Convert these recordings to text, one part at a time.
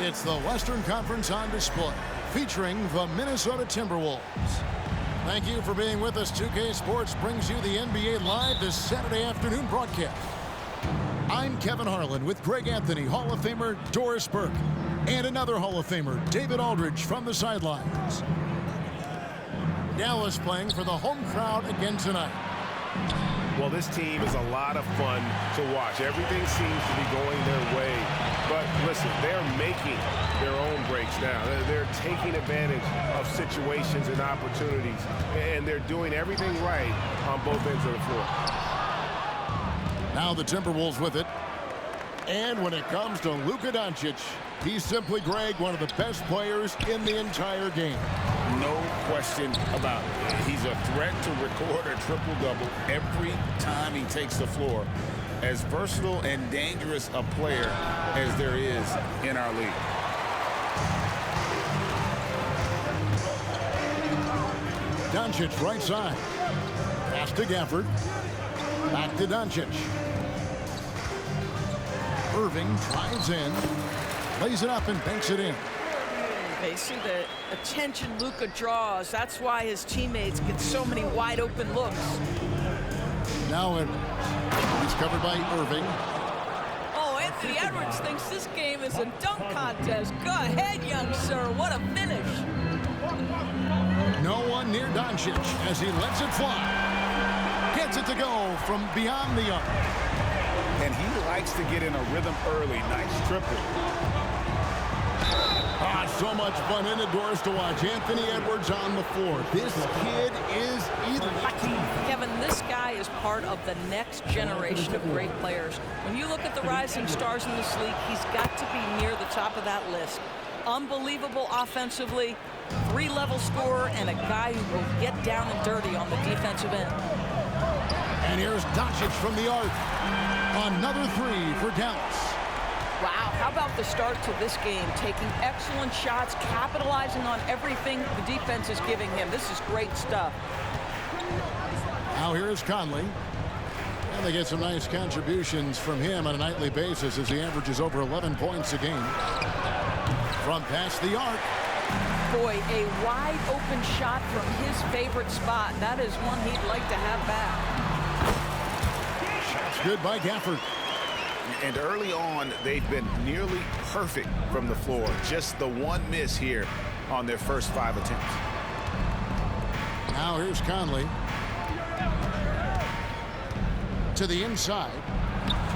It's the Western Conference on display, featuring the Minnesota Timberwolves. Thank you for being with us. 2K Sports brings you the NBA Live this Saturday afternoon broadcast. I'm Kevin Harlan with Greg Anthony, Hall of Famer Doris Burke, and another Hall of Famer, David Aldridge, from the sidelines. Dallas playing for the home crowd again tonight. Well, this team is a lot of fun to watch. Everything seems to be going their way. But listen, they're making their own breaks now. They're taking advantage of situations and opportunities, and they're doing everything right on both ends of the floor. Now the Timberwolves with it. And when it comes to Luka Doncic, he's simply, Greg, one of the best players in the entire game. No question about it. He's a threat to record a triple-double every time he takes the floor. As versatile and dangerous a player as there is in our league. Doncic right side. Pass to Gafford. Back to Doncic. Irving drives in. Lays it up and banks it in. They see the attention Luka draws. That's why his teammates get so many wide open looks. Now he's covered by Irving. Oh, Anthony Edwards thinks this game is a dunk contest. Go ahead, young sir. What a finish. No one near Doncic as he lets it fly. Gets it to go from beyond the arc. And he likes to get in a rhythm early. Nice triple. So much fun in it, Doris, to watch Anthony Edwards on the floor. This kid is electric. Kevin, this guy is part of the next generation of great players. When you look at the rising stars in this league, he's got to be near the top of that list. Unbelievable offensively, three-level scorer, and a guy who will get down and dirty on the defensive end. And here's Doncic from the arc. Another three for Dallas. Wow, how about the start to this game? Taking excellent shots, capitalizing on everything the defense is giving him. This is great stuff. Now here's Conley. And they get some nice contributions from him on a nightly basis as he averages over 11 points a game. From past the arc. Boy, a wide open shot from his favorite spot. That is one he'd like to have back. Shots good by Gafford. And early on, they've been nearly perfect from the floor. Just the one miss here on their first 5 attempts. Now here's Conley. To the inside.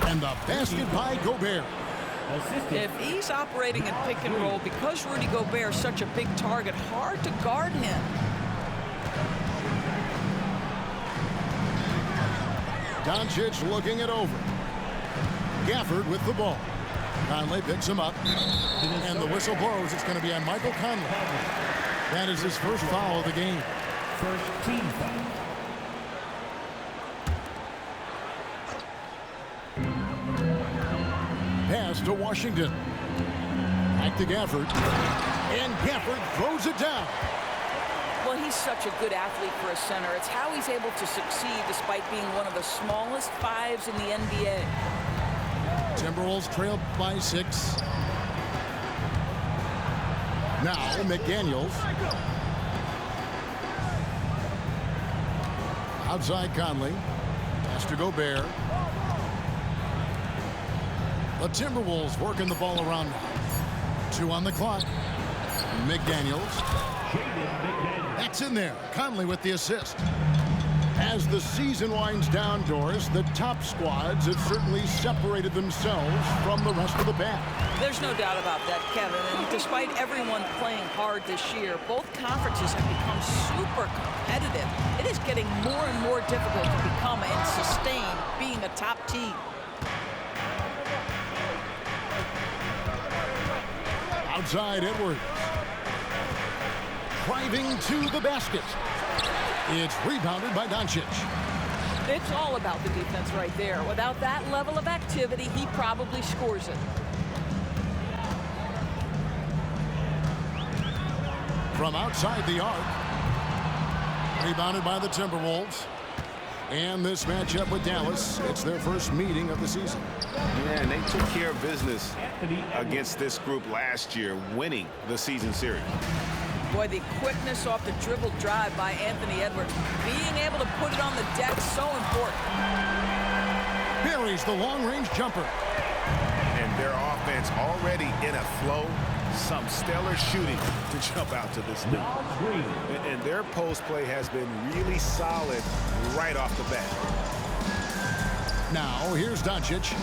And the basket by Gobert. If he's operating in pick and roll, because Rudy Gobert is such a big target, hard to guard him. Doncic looking it over. Gafford with the ball. Conley picks him up. And the whistle blows. It's going to be on Michael Conley. That is his first foul of the game. First team foul. Pass to Washington. Back to Gafford. And Gafford throws it down. Well, he's such a good athlete for a center. It's how he's able to succeed despite being one of the smallest fives in the NBA. Timberwolves trail by 6. Now McDaniels. Outside Conley. Pass to Gobert. The Timberwolves working the ball around now. 2 on the clock. McDaniels. That's in there. Conley with the assist. As the season winds down, Doris, the top squads have certainly separated themselves from the rest of the pack. There's no doubt about that, Kevin. And despite everyone playing hard this year, both conferences have become super competitive. It is getting more and more difficult to become and sustain being a top team. Outside Edwards. Driving to the basket. It's rebounded by Doncic. It's all about the defense right there. Without that level of activity, he probably scores it. From outside the arc. Rebounded by the Timberwolves. And this matchup with Dallas, it's their first meeting of the season. Yeah, and they took care of business against this group last year, winning the season series. Boy, the quickness off the dribble drive by Anthony Edwards. Being able to put it on the deck, so important. Buries the long-range jumper. And their offense already in a flow. Some stellar shooting to jump out to this lead. And their post play has been really solid right off the bat. Now, here's Doncic.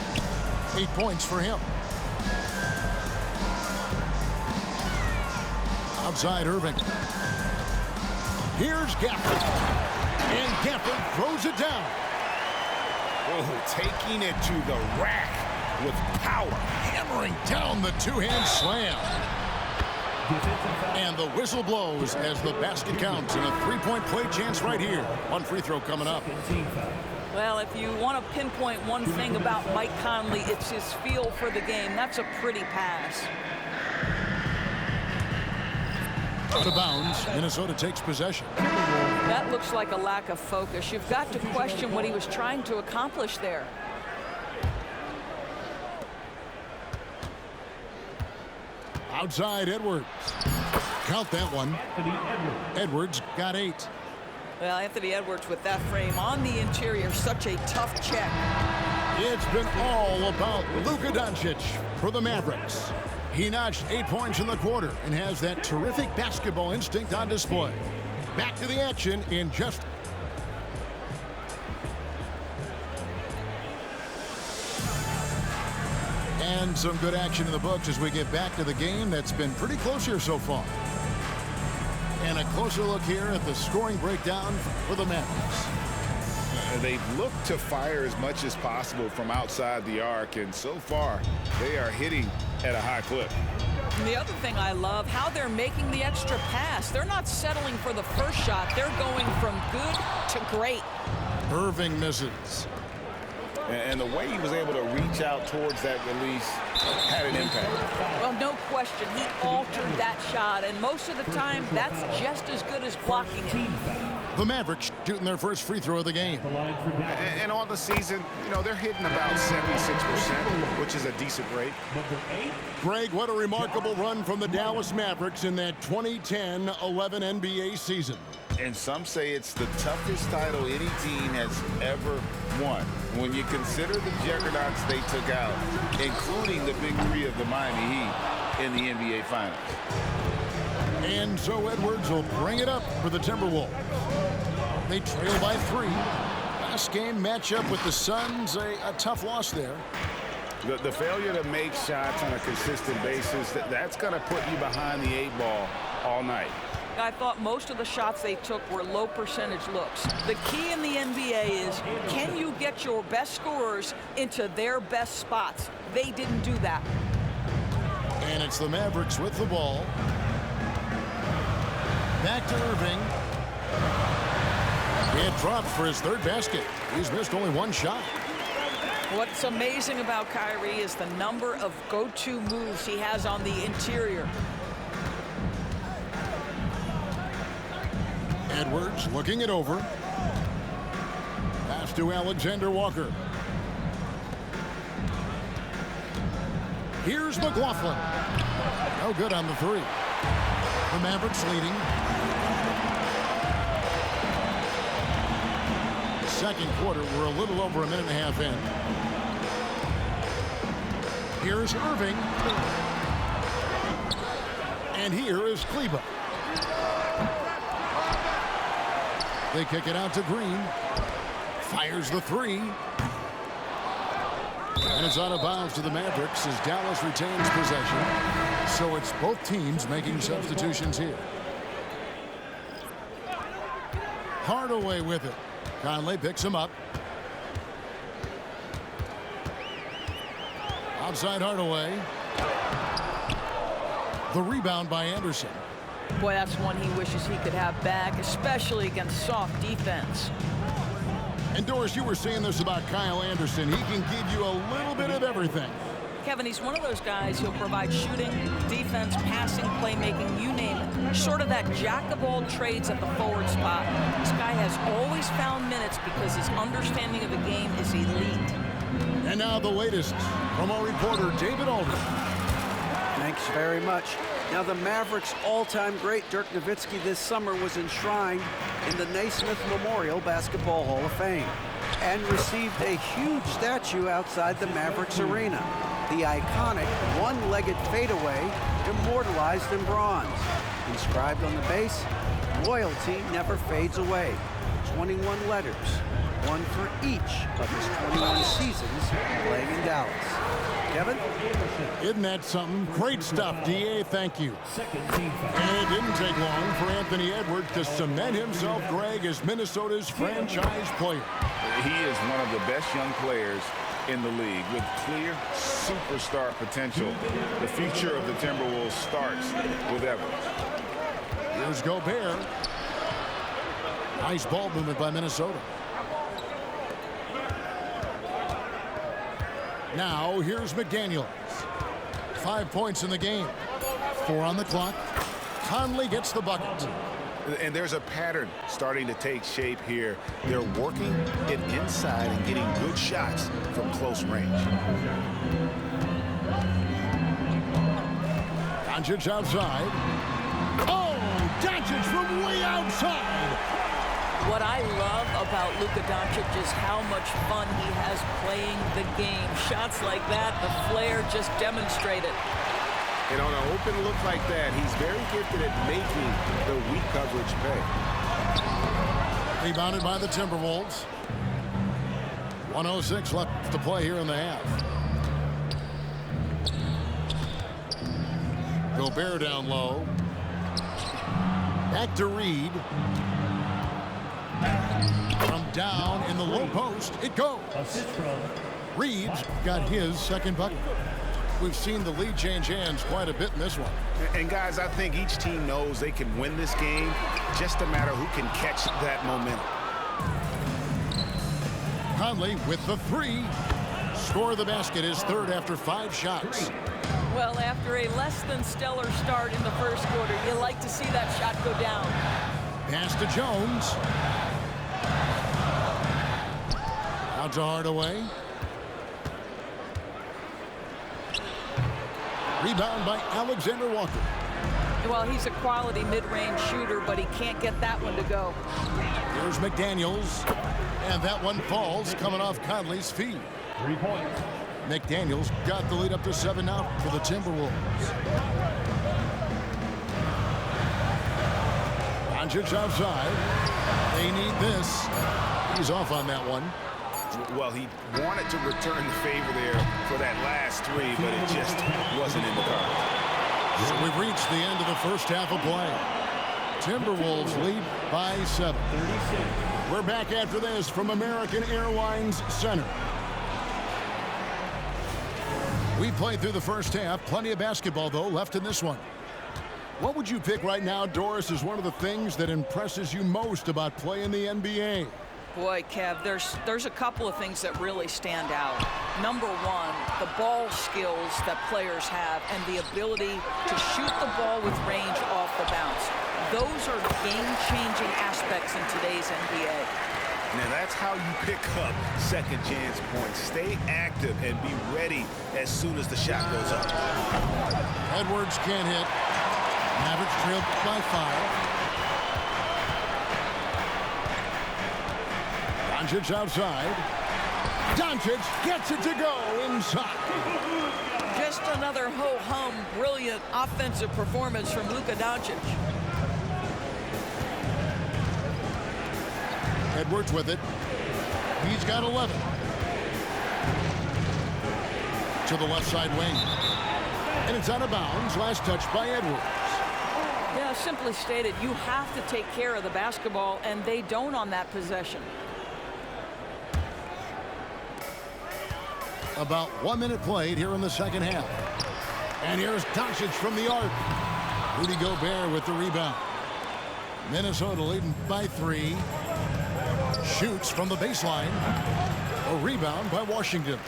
8 points for him. Outside Irving. Here's Gafford. And Gafford throws it down. Oh, taking it to the rack with power. Hammering down the two-hand slam. And the whistle blows as the basket counts and a three-point play chance right here. One free throw coming up. Well, if you want to pinpoint one thing about Mike Conley, it's his feel for the game. That's a pretty pass. Out of bounds, Minnesota takes possession. That looks like a lack of focus. You've got to question what he was trying to accomplish there. Outside Edwards. Count that one. Edwards got 8. Well, Anthony Edwards with that frame on the interior, such a tough check. It's been all about Luka Doncic for the Mavericks. He notched 8 points in the quarter and has that terrific basketball instinct on display. Back to the action in just... And some good action in the books as we get back to the game that's been pretty close here so far. And a closer look here at the scoring breakdown for the Mavericks. They've looked to fire as much as possible from outside the arc, and so far they are hitting at a high clip. And the other thing I love, how they're making the extra pass. They're not settling for the first shot. They're going from good to great. Irving misses. And the way he was able to reach out towards that release had an impact. Well, no question. He altered that shot, and most of the time, that's just as good as blocking it. The Mavericks shooting their first free throw of the game. And on the season, you know, they're hitting about 76%, which is a decent rate. Greg, what a remarkable run from the Dallas Mavericks in that 2010-11 NBA season. And some say it's the toughest title any team has ever won. When you consider the juggernauts they took out, including the big three of the Miami Heat in the NBA Finals. And so Edwards will bring it up for the Timberwolves. They trail by 3. Last game matchup with the Suns, a tough loss there. The failure to make shots on a consistent basis, that's going to put you behind the 8 ball all night. I thought most of the shots they took were low percentage looks. The key in the NBA is, can you get your best scorers into their best spots? They didn't do that. And it's the Mavericks with the ball. Back to Irving. It dropped for his 3rd basket. He's missed only 1 shot. What's amazing about Kyrie is the number of go-to moves he has on the interior. Edwards looking it over. Pass to Alexander Walker. Here's McLaughlin. No good on the 3. The Mavericks leading. Second quarter, we're a little over a minute and a half in. Here's Irving. And here is Kleber. They kick it out to Green. Fires the 3. And it's out of bounds to the Mavericks as Dallas retains possession. So it's both teams making substitutions here. Hardaway with it. Conley picks him up. Outside Hardaway. The rebound by Anderson. Boy, that's one he wishes he could have back, especially against soft defense. And Doris, you were saying this about Kyle Anderson. He can give you a little bit of everything. Kevin, he's one of those guys who'll provide shooting, defense, passing, playmaking, you name it. Sort of that jack of all trades at the forward spot. This guy has always found minutes because his understanding of the game is elite. And now the latest from our reporter, David Aldridge. Thanks very much. Now, the Mavericks' all-time great Dirk Nowitzki this summer was enshrined in the Naismith Memorial Basketball Hall of Fame and received a huge statue outside the Mavericks arena. The iconic one-legged fadeaway immortalized in bronze. Inscribed on the base, loyalty never fades away. 21 letters, one for each of his 21 seasons playing in Dallas. Kevin? Isn't that something? Great stuff, D.A. Thank you. Second team foul. And it didn't take long for Anthony Edwards to cement himself, Greg, as Minnesota's franchise player. He is one of the best young players in the league with clear superstar potential. The future of the Timberwolves starts with Edwards. Here's Gobert. Nice ball movement by Minnesota. Now, here's McDaniels. 5 points in the game. 4 on the clock. Conley gets the bucket. And there's a pattern starting to take shape here. They're working it inside and getting good shots from close range. Doncic outside. Oh, Doncic from way outside. What I love about Luka Doncic is how much fun he has playing the game. Shots like that, the flair just demonstrated. And on an open look like that, he's very gifted at making the weak coverage pay. Rebounded by the Timberwolves. 1:06 left to play here in the half. Gobert down low. Back to Reed. From down in the low post, it goes. Assist from Reed's got his second bucket. We've seen the lead change hands quite a bit in this one. And guys, I think each team knows they can win this game. Just a matter who can catch that momentum. Conley with the 3. Score the basket, his third after 5 shots. Well, after a less than stellar start in the first quarter, you like to see that shot go down. Pass to Jones. Out to Hardaway. Rebound by Alexander Walker. Well, he's a quality mid-range shooter, but he can't get that one to go. Here's McDaniels. And that one falls coming off Conley's feet. 3 points. McDaniels got the lead up to 7 now for the Timberwolves. Doncic outside. They need this. He's off on that one. Well, he wanted to return the favor there for that last 3, but it just wasn't in the cards. So we've reached the end of the first half of play. Timberwolves lead by 7. 36. We're back after this from American Airlines Center. We played through the first half. Plenty of basketball, though, left in this one. What would you pick right now, Doris, as one of the things that impresses you most about playing the NBA? Boy, Kev, there's a couple of things that really stand out. Number one, the ball skills that players have and the ability to shoot the ball with range off the bounce. Those are game-changing aspects in today's NBA. Now that's how you pick up second chance points. Stay active and be ready as soon as the shot goes up. Edwards can't hit. Mavericks trailed by 5. Doncic outside. Doncic gets it to go inside. Just another ho-hum, brilliant offensive performance from Luka Doncic. Edwards with it. He's got 11. To the left side wing. And it's out of bounds. Last touch by Edwards. Yeah, simply stated, you have to take care of the basketball, and they don't on that possession. About 1 minute played here in the second half. And here's Doncic from the arc. Rudy Gobert with the rebound. Minnesota leading by 3. Shoots from the baseline. A rebound by Washington.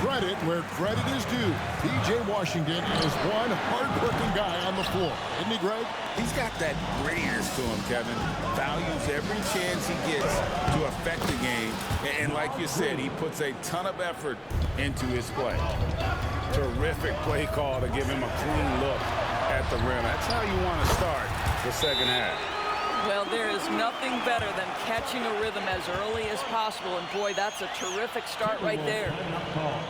credit where credit is due. P.J. Washington is one hard-working guy on the floor. Isn't he, Greg? He's got that grittiness to him, Kevin. Values every chance he gets to affect the game. And like you said, he puts a ton of effort into his play. Terrific play call to give him a clean look at the rim. That's how you want to start the second half. Well, there is nothing better than catching a rhythm as early as possible. And, boy, that's a terrific start right there.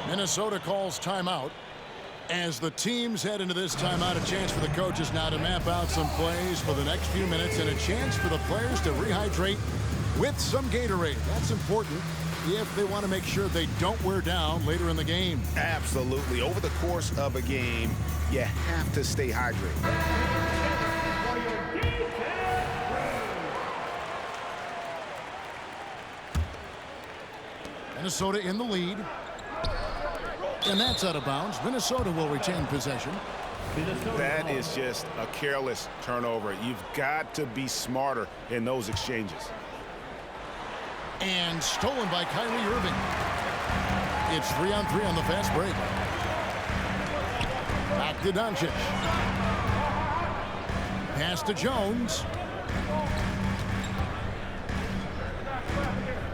Minnesota calls timeout. As the teams head into this timeout, a chance for the coaches now to map out some plays for the next few minutes and a chance for the players to rehydrate with some Gatorade. That's important if they want to make sure they don't wear down later in the game. Absolutely. Over the course of a game, you have to stay hydrated. Minnesota in the lead. And that's out of bounds. Minnesota will retain possession. That is just a careless turnover. You've got to be smarter in those exchanges. And stolen by Kyrie Irving. It's 3-on-3 on the fast break. Back to Doncic. Pass to Jones.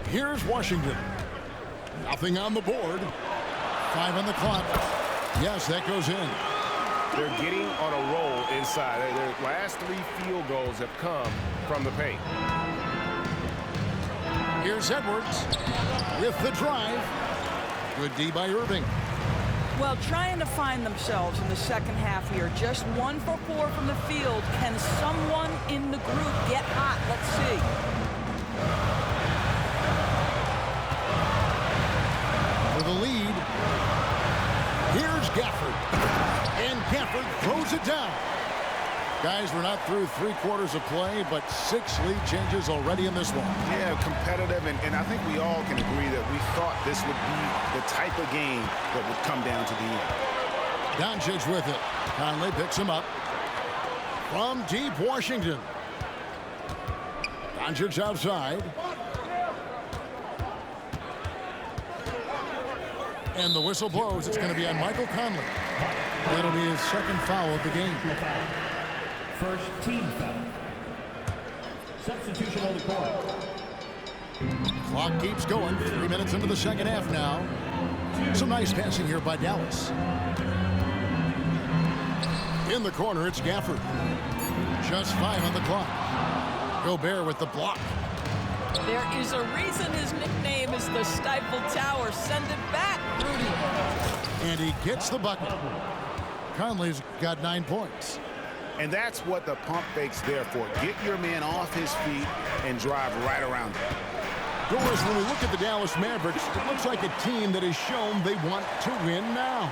Here's Washington. Nothing on the board. 5 on the clock. Yes, that goes in. They're getting on a roll inside. Their last 3 field goals have come from the paint. Here's Edwards with the drive. Good D by Irving. Well, trying to find themselves in the second half here. Just 1 for 4 from the field. Can someone in the group get hot? Let's see. For the lead, here's Gafford. And Gafford throws it down. Guys, we're not through 3/4 of play, but 6 lead changes already in this one. Yeah, competitive, and I think we all can agree that we thought this would be the type of game that would come down to the end. Doncic with it. Conley picks him up. From deep Washington. Doncic outside. And the whistle blows. It's going to be on Michael Conley. That'll be his second foul of the game. First team foul. Substitution on the court. Clock keeps going. 3 minutes into the second half now. Some nice passing here by Dallas. In the corner, it's Gafford. Just 5 on the clock. Gobert with the block. There is a reason his nickname is the Stifle Tower. Send it back, Rudy. And he gets the bucket. Conley's got 9 points. And that's what the pump fake's there for. Get your man off his feet and drive right around him. Doris, when we look at the Dallas Mavericks, it looks like a team that has shown they want to win now.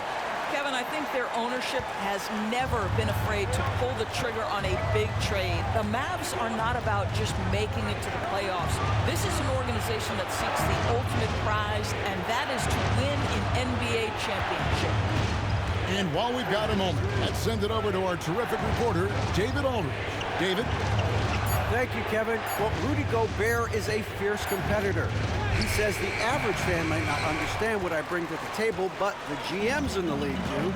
Kevin, I think their ownership has never been afraid to pull the trigger on a big trade. The Mavs are not about just making it to the playoffs. This is an organization that seeks the ultimate prize, and that is to win an NBA championship. And while we've got a moment, let's send it over to our terrific reporter, David Aldridge. David? Thank you, Kevin. Well, Rudy Gobert is a fierce competitor. He says the average fan might not understand what I bring to the table, but the GMs in the league do.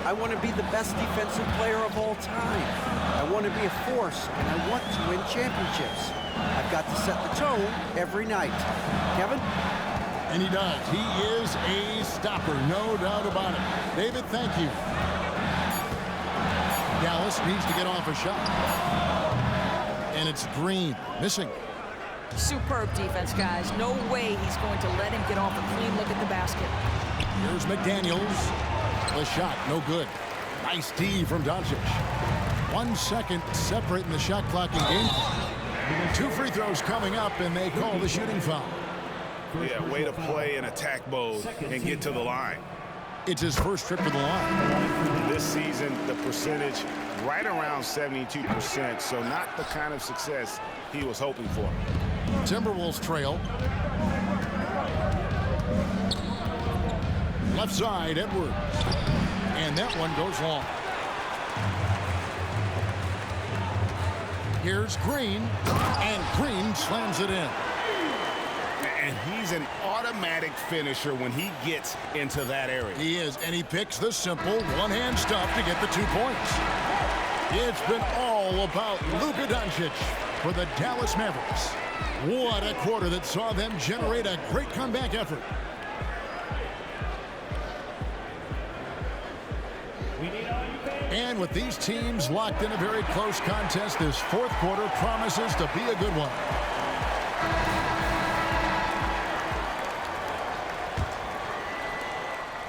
I want to be the best defensive player of all time. I want to be a force, and I want to win championships. I've got to set the tone every night. Kevin? And he does. He is a stopper, no doubt about it. David, thank you. Dallas needs to get off a shot. And it's Green, missing. Superb defense, guys. No way he's going to let him get off a clean look at the basket. Here's McDaniels. The shot, no good. Nice D from Doncic. 1 second separating the shot clock in game. 2 free throws coming up, and they call the shooting foul. Yeah, way to play in attack mode and get to the line. It's his first trip to the line. This season, the percentage right around 72%, so not the kind of success he was hoping for. Timberwolves trail. Left side, Edwards. And that one goes long. Here's Green. And Green slams it in. And he's an automatic finisher when he gets into that area. He is, and he picks the simple one-hand stuff to get the 2 points. It's been all about Luka Doncic for the Dallas Mavericks. What a quarter that saw them generate a great comeback effort. And with these teams locked in a very close contest, this fourth quarter promises to be a good one.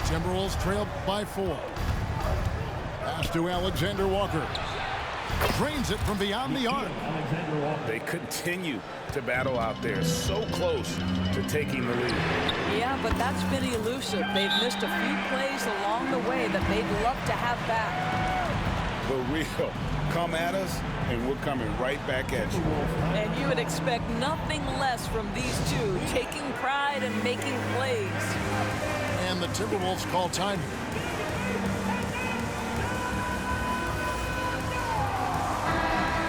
Timberwolves trail by 4. Pass to Alexander Walker. Drains it from beyond the arc. They continue to battle out there, so close to taking the lead. Yeah, but that's been elusive. They've missed a few plays along the way that they'd love to have back. The real come at us, and we're coming right back at you. And you would expect nothing less from these two, taking pride and making plays. And the Timberwolves call time.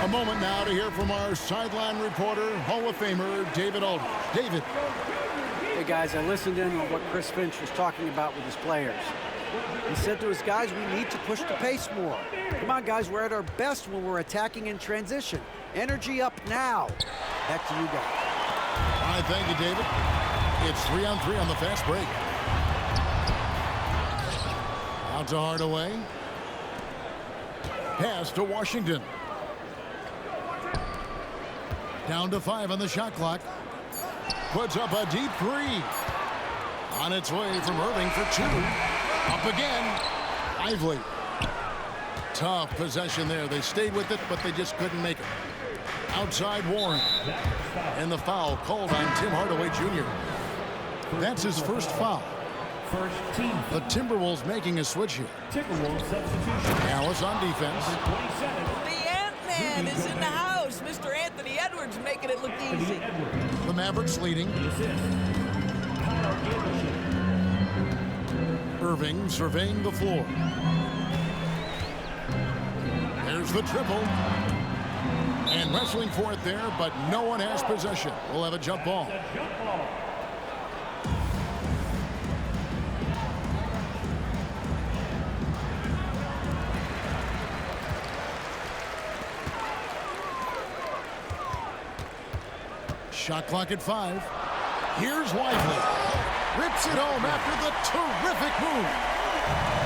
A moment now to hear from our sideline reporter, Hall of Famer David Aldridge. David. Hey, guys, I listened in on what Chris Finch was talking about with his players. He said to his guys, we need to push the pace more. Come on, guys, we're at our best when we're attacking in transition. Energy up now. Back to you guys. All right, thank you, David. It's 3-on-3 on the fast break. Out to Hardaway. Pass to Washington. Down to 5 on the shot clock. Puts up a deep 3. On its way from Irving for 2. Up again. Lively. Tough possession there. They stayed with it, but they just couldn't make it. Outside Warren. And the foul called on Tim Hardaway Jr. That's his first foul. First team. The Timberwolves making a switch here. Timberwolves substitution. Dallas on defense. 27. The Ant-Man is in the house. Mr. Anthony Edwards making it look easy. The Mavericks leading. The assist. Kyle Anderson. Irving surveying the floor. There's the triple. And wrestling for it there, but no one has possession. We'll have a jump ball. The jump ball. Shot clock at 5. Here's Lively. Rips it home after the terrific move.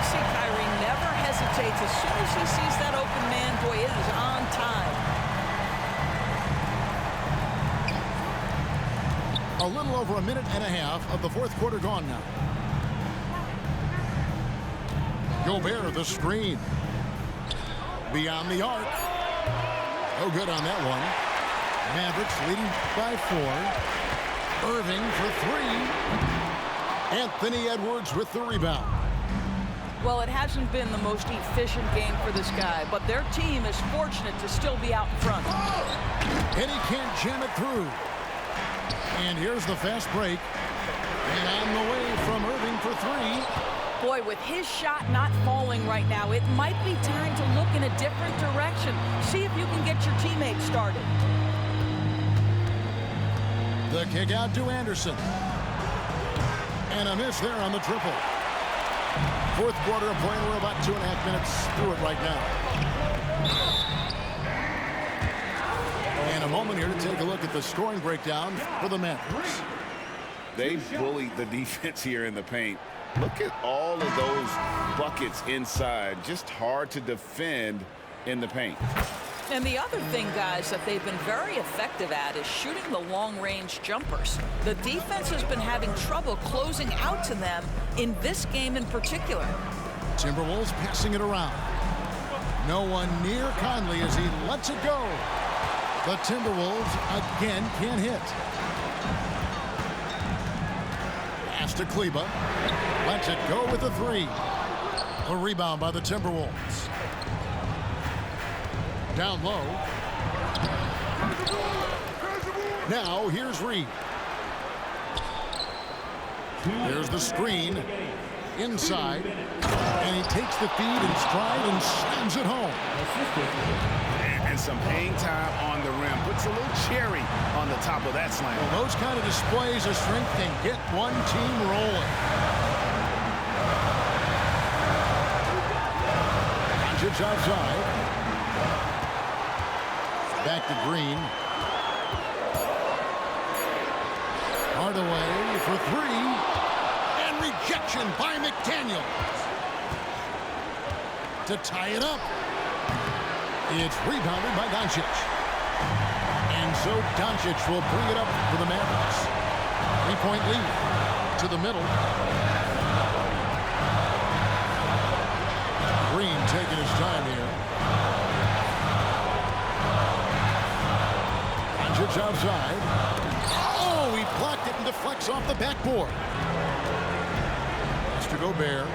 See, Kyrie never hesitates. As soon as he sees that open man, boy, it is on time. A little over a minute and a half of the fourth quarter gone now. Gobert, the screen. Beyond the arc. No good on that one. Mavericks leading by 4. Irving for 3. Anthony Edwards with the rebound. Well, it hasn't been the most efficient game for this guy, but their team is fortunate to still be out in front. And he can't jam it through. And here's the fast break. And on the way from Irving for 3. Boy, with his shot not falling right now, it might be time to look in a different direction. See if you can get your teammates started. The kick out to Anderson. And a miss there on the triple. Fourth quarter of play. We're about 2.5 minutes through it right now. And a moment here to take a look at the scoring breakdown for the Mavericks. They bullied the defense here in the paint. Look at all of those buckets inside. Just hard to defend in the paint. And the other thing, guys, that they've been very effective at is shooting the long-range jumpers. The defense has been having trouble closing out to them in this game in particular. Timberwolves passing it around. No one near Conley as he lets it go. The Timberwolves again can't hit. Pass to Kleba. Lets it go with a 3. A rebound by the Timberwolves. Down low. Now here's Reed. There's the screen. Inside. And he takes the feed in stride and slams it home. and some hang time on the rim. Puts a little cherry on the top of that slam. Well, those kind of displays of strength can get one team rolling. Doncic outside. Back to Green. Hardaway for three. And rejection by McDaniels. To tie it up. It's rebounded by Doncic. And so Doncic will bring it up for the Mavericks. 3-point lead to the middle. Green taking his time here. Doncic outside. Oh, he blocked it and deflects off the backboard. Mr. Gobert.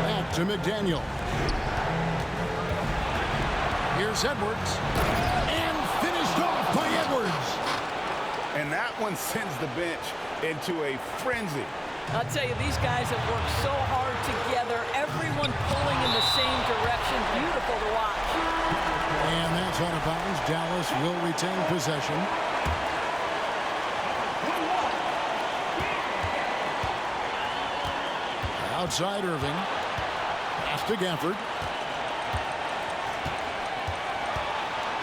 Back to McDaniel. Here's Edwards. And finished off by Edwards. And that one sends the bench into a frenzy. I'll tell you, these guys have worked so hard together. Everyone pulling in the same direction. Beautiful to watch. And that's out of bounds. Dallas will retain possession. Outside Irving. Pass to Gafford.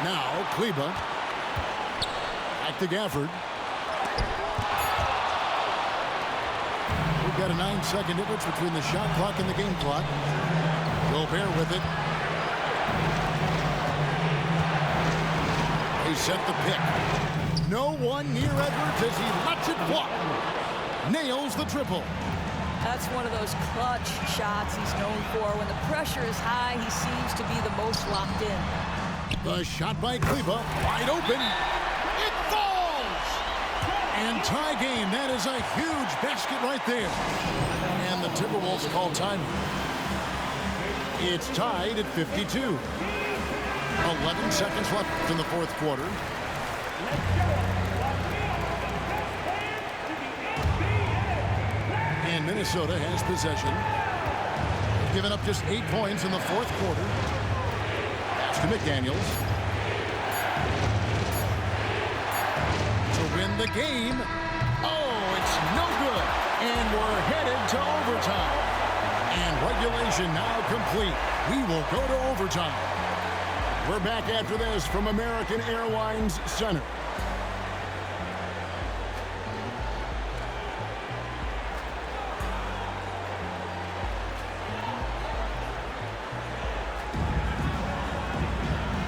Now Kleber. Back to Gafford. We've got a 9-second difference between the shot clock and the game clock. Gobert with it. They set the pick. No one near Edwards as he lets it walk. Nails the triple. That's one of those clutch shots he's known for. When the pressure is high, he seems to be the most locked in. The shot by Kleber, wide open. It falls! And tie game. That is a huge basket right there. And the Timberwolves call time. It's tied at 52. 11 seconds left in the fourth quarter. And Minnesota has possession. They've given up just 8 points in the fourth quarter. Pass to McDaniels. To win the game. Oh, it's no good. And we're headed to overtime. And regulation now complete. We will go to overtime. We're back after this from American Airlines Center.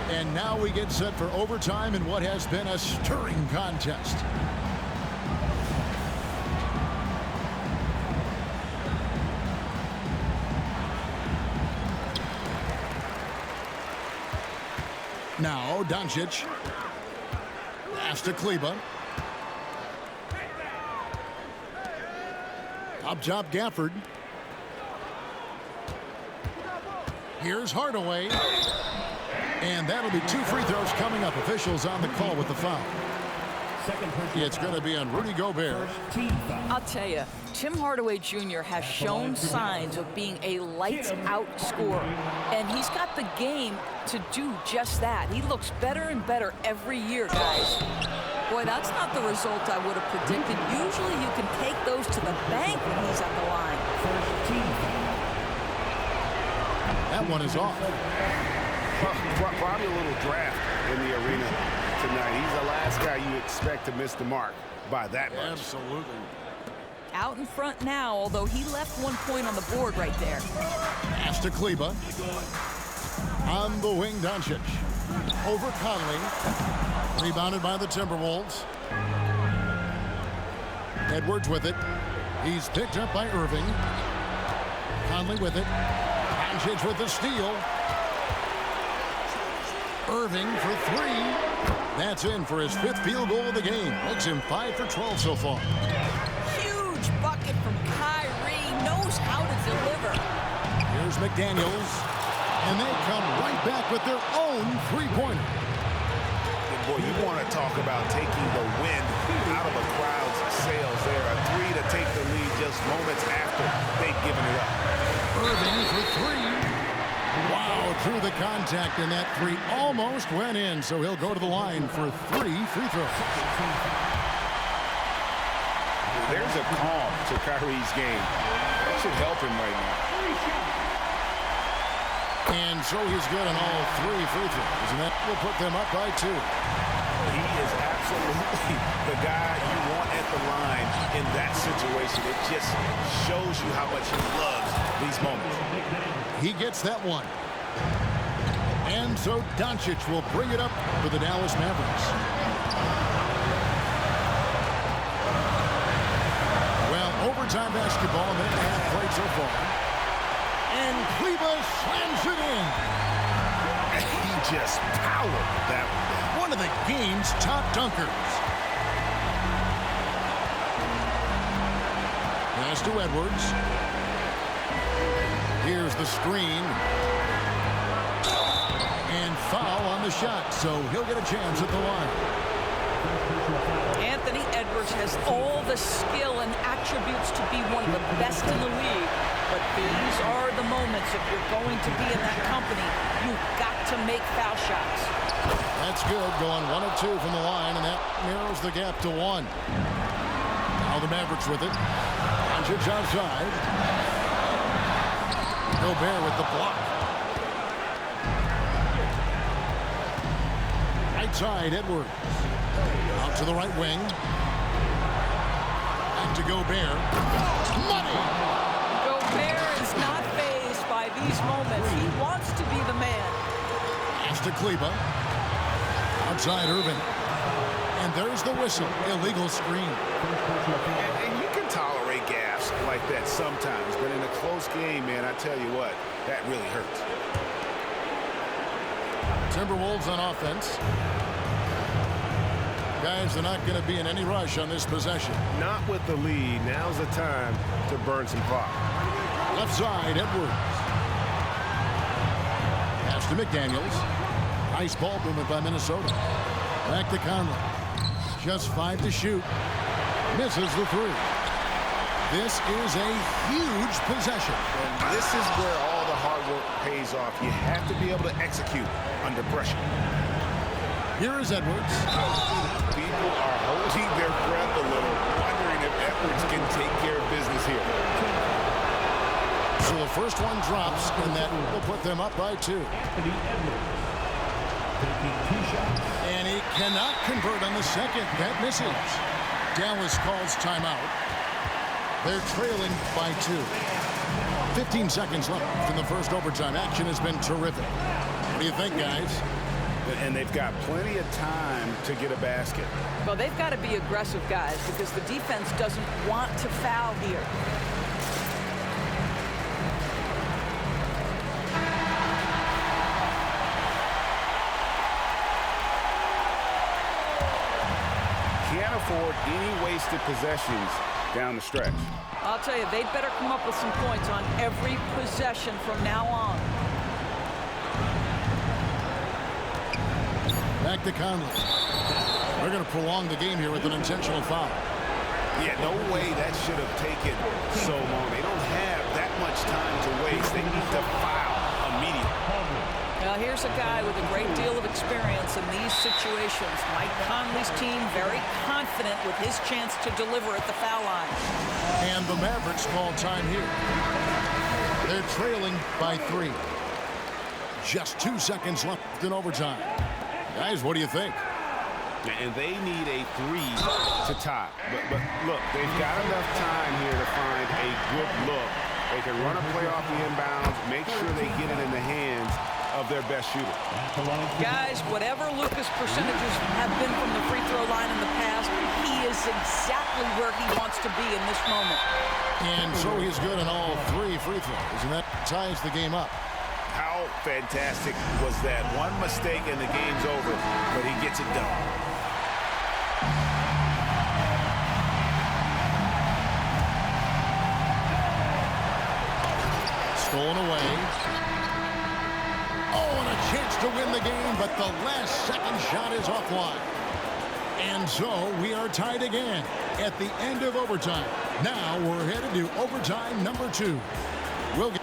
And now we get set for overtime in what has been a stirring contest. Now Doncic. Pass to Kleber. Up top Gafford. Here's Hardaway. And that'll be 2 free throws coming up. Officials on the call with the foul. It's going to be on Rudy Gobert. I'll tell you, Tim Hardaway Jr. has shown signs of being a lights-out scorer. And he's got the game to do just that. He looks better and better every year, guys. Boy, that's not the result I would have predicted. Usually you can take those to the bank when he's at the line. That one is off. Probably a little draft in the arena tonight. He's the last guy you expect to miss the mark by that much. Absolutely. Out in front now, although he left 1 point on the board right there. Pass to Kleber. On the wing, Doncic. Over Conley. Rebounded by the Timberwolves. Edwards with it. He's picked up by Irving. Conley with it. Doncic with the steal. Irving for 3. That's in for his 5th field goal of the game. Makes him 5 for 12 so far. Huge bucket from Kyrie. Knows how to deliver. Here's McDaniels. And they come right back with their own 3-pointer. Boy, you want to talk about taking the wind out of a crowd's sails there. A 3 to take the lead just moments after they've given it up. Irving for 3. Wow, through the contact, and that three almost went in, so he'll go to the line for 3 free throws. There's a calm to Kyrie's game. That should help him right now. And so he's good on all 3 free throws, and that will put them up by 2. He is absolutely the guy you want at the line in that situation. It just shows you how much he loves these moments. He gets that one. And so Doncic will bring it up for the Dallas Mavericks. Well, overtime basketball, a minute and a half played so far. And Kleber slams it in. He just powered that one. One of the game's top dunkers. Pass to Edwards. Here's the screen. And foul on the shot, so he'll get a chance at the line. Anthony Edwards has all the skill and attributes to be one of the best in the league. But these are the moments, if you're going to be in that company, you've got to make foul shots. That's good, going 1 of 2 from the line, and that narrows the gap to 1. Now the Mavericks with it. Doncic outside. Gobert with the block. Right side, Edwards. Out to the right wing. Back to Gobert. Money! Gobert is not fazed by these moments. He wants to be the man. Pass to Kleber. Outside Irvin. And there's the whistle. Illegal screen. And you can tolerate gaffes like that sometimes, but in a close game, man, I tell you what, that really hurts. Timberwolves on offense. Guys, they're not going to be in any rush on this possession. Not with the lead. Now's the time to burn some clock. Left side, Edwards. Pass to McDaniels. Nice ball movement by Minnesota. Back to Conley. Just 5 to shoot. Misses the 3. This is a huge possession. And this is where all the hard work pays off. You have to be able to execute under pressure. Here is Edwards. People are holding their breath a little, wondering if Edwards can take care of business here. So the first one drops, and that will put them up by 2. Anthony Edwards taking 2 shots. And he cannot convert on the second. That misses. Dallas calls timeout. They're trailing by 2. 15 seconds left in the first overtime. Action has been terrific. What do you think, guys? And they've got plenty of time to get a basket. Well, they've got to be aggressive, guys, because the defense doesn't want to foul here. Can't afford any wasted possessions down the stretch. I'll tell you, they'd better come up with some points on every possession from now on. Back to Conley. They're going to prolong the game here with an intentional foul. Yeah, no way that should have taken so long. They don't have that much time to waste. They need to foul immediately. Now, here's a guy with a great deal of experience in these situations. Mike Conley's team very confident with his chance to deliver at the foul line. And the Mavericks call time here. They're trailing by 3. Just 2 seconds left in overtime. Guys, what do you think? And they need a 3 to tie. But look, they've got enough time here to find a good look. They can run a play off the inbounds, make sure they get it in the hands of their best shooter. Guys, whatever Luka's percentages have been from the free throw line in the past, he is exactly where he wants to be in this moment. And so he's good on all 3 free throws, and that ties the game up. How fantastic was that? One mistake and the game's over, but he gets it done. Stolen away. Oh, and a chance to win the game, but the last second shot is offline. And so we are tied again at the end of overtime. Now we're headed to overtime number 2. We'll get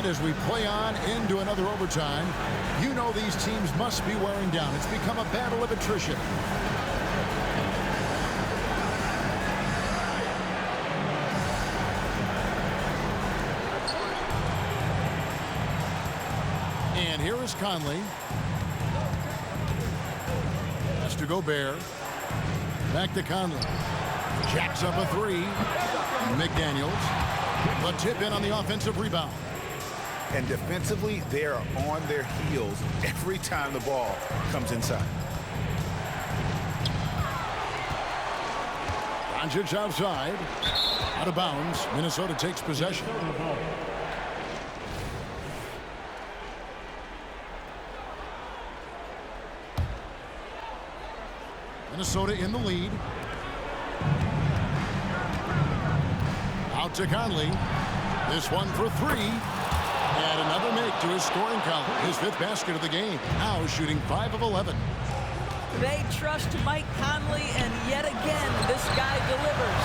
as we play on into another overtime, you know these teams must be wearing down. It's become a battle of attrition. And here is Conley. Has to Gobert. Back to Conley. Jacks up a three. McDaniels. The tip in on the offensive rebound. And defensively, they're on their heels every time the ball comes inside. Doncic outside. Out of bounds. Minnesota takes possession. Minnesota in the lead. Out to Conley. This one for three. And another make to his scoring column. His 5th basket of the game. Now shooting 5 of 11. They trust Mike Conley, and yet again, this guy delivers.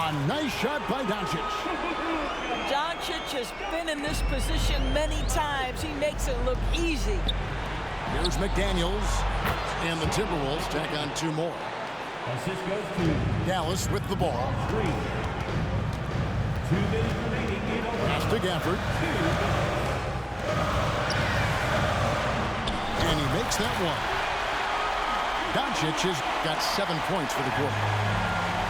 A nice shot by Doncic. Doncic has been in this position many times. He makes it look easy. Here's McDaniels. And the Timberwolves tack on 2 more. Assist goes to Dallas with the ball. 3. 2 minutes remaining in overtime. Pass to Gafford. And he makes that one. Doncic has got 7 points for the quarter.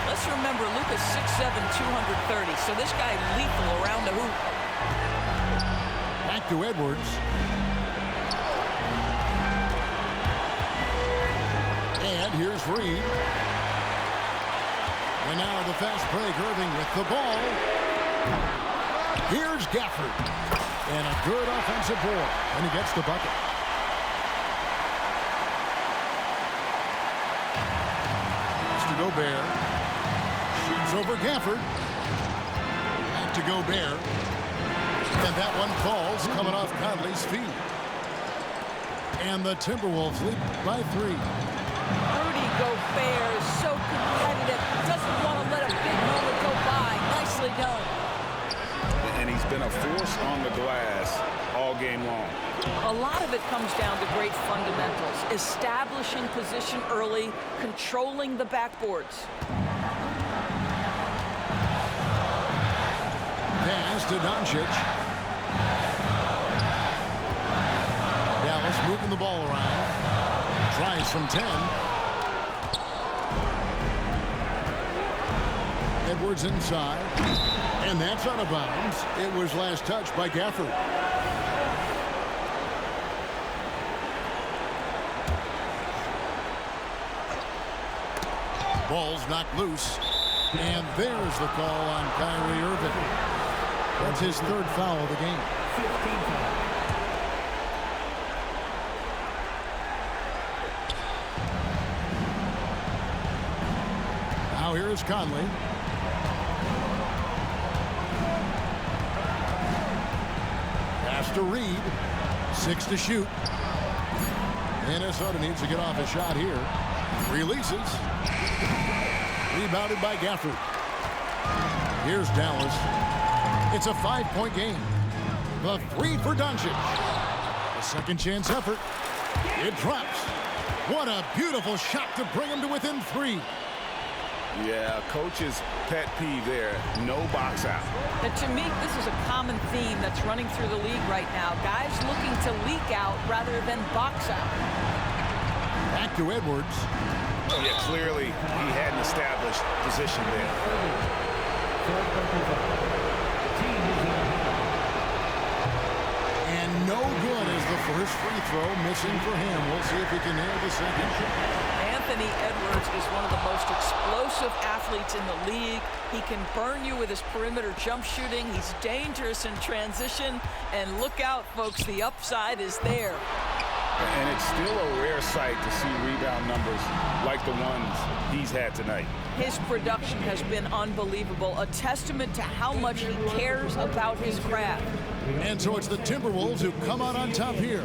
Let's remember, Luka's 6'7", 230, so this guy lethal around the hoop. Back to Edwards. And here's Reed. And now the fast break, Irving with the ball. Here's Gafford. And a good offensive board. And he gets the bucket. Mr. Gobert. Shoots over Gafford. Back to Gobert. And that one falls, coming off Conley's feet. And the Timberwolves lead by 3. Rudy Gobert is so competitive. Doesn't want to let a big moment go by. Nicely done. And he's been a force on the glass all game long. A lot of it comes down to great fundamentals. Establishing position early, controlling the backboards. Pass to Doncic. Dallas moving the ball around. Tries from 10. Edwards inside. And that's out of bounds. It was last touched by Gafford. Ball's knocked loose. And there's the call on Kyrie Irving. That's his 3rd foul of the game. 15 foul. Now here is Conley. Pass to Reed. 6 to shoot. Minnesota needs to get off a shot here. Releases. Rebounded by Gafford. Here's Dallas. It's a 5-point game. The 3 for Doncic. A second chance effort. It drops. What a beautiful shot to bring him to within 3. Yeah, coach's pet peeve there. No box out. And to me, this is a common theme that's running through the league right now. Guys looking to leak out rather than box out. Back to Edwards. Yeah, clearly he hadn't established position there. And no good as the first free throw missing for him. We'll see if he can nail the second. Anthony Edwards is one of the most explosive athletes in the league. He can burn you with his perimeter jump shooting. He's dangerous in transition. And look out, folks, the upside is there. And it's still a rare sight to see rebound numbers like the ones he's had tonight. His production has been unbelievable, a testament to how much he cares about his craft. And so it's the Timberwolves who come out on top here.